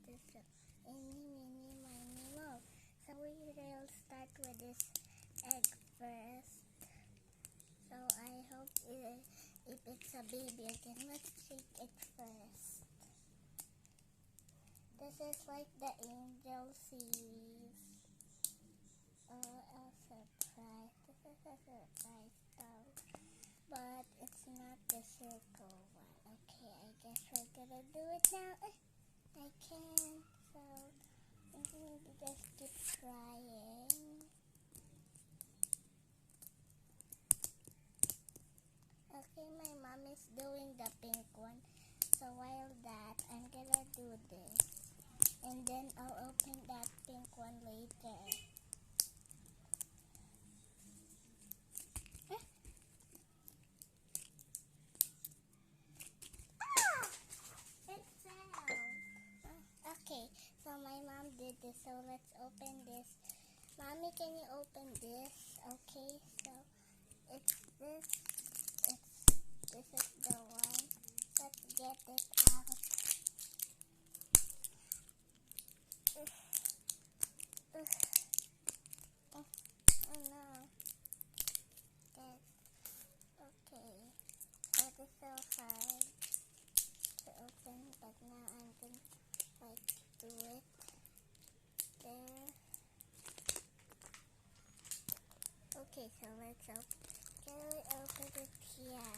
this eeny, meeny, miny, moe. So we will start with this egg first. So I hope if it's a baby again, let's shake it first. This is like the Angel series. A surprise. This is a surprise though. But it's not the circle one. Okay, I guess we're gonna do it now. I can't, so I'm going to just keep trying. Okay, my mom is doing the pink one. So while that, I'm gonna do this. And then I'll open that pink one later. Okay, so my mom did this, so let's open this. Mommy, can you open this? Okay, so it's this. This is the one. Let's get it out. Oh no. This. Okay. That is so hard to open, but now I'm going to do it. There. Okay, so let's open. Can we open it here?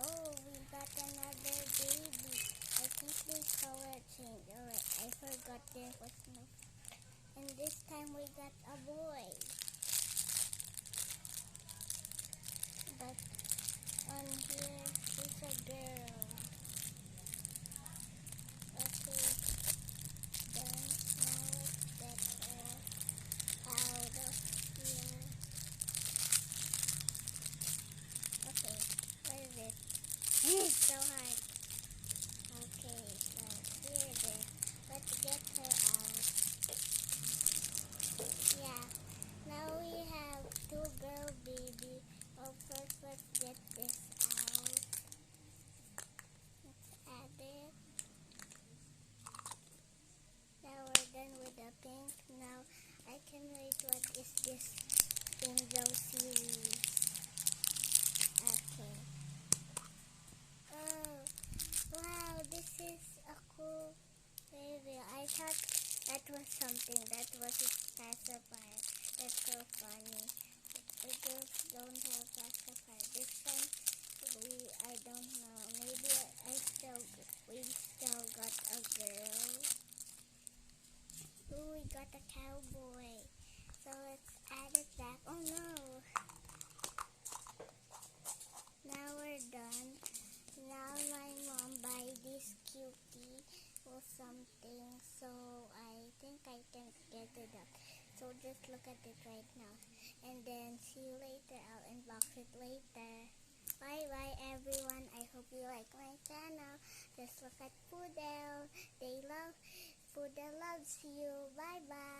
Oh, we got another baby. I think the color changed. Alright, I forgot there was no. And this time we got a boy. But on here, it's a girl. Okay, then now let's get her out of here. Okay, where is it? It's so hard. Okay, so here it is. Let's get her out. Yeah, now we have two girl baby. Oh, first let's get this out. Let's add it. Now we're done with the pink. Now I can wait. What is this Angel series? Okay. Oh, wow, this is a cool baby. I thought that was something. That was a pacifier. That's so funny. The girls don't have pacifier. This time, I don't know. Maybe we still got a girl. Ooh, we got a cowboy. So let's add it back. Oh no. Now we're done. Now my mom buy this cutie or something, so I think I can get it up. So just look at it right now. And then see you later. I'll unbox it later. Bye bye everyone. I hope you like my channel. Just look at Poodle. Poodle loves you. Bye bye.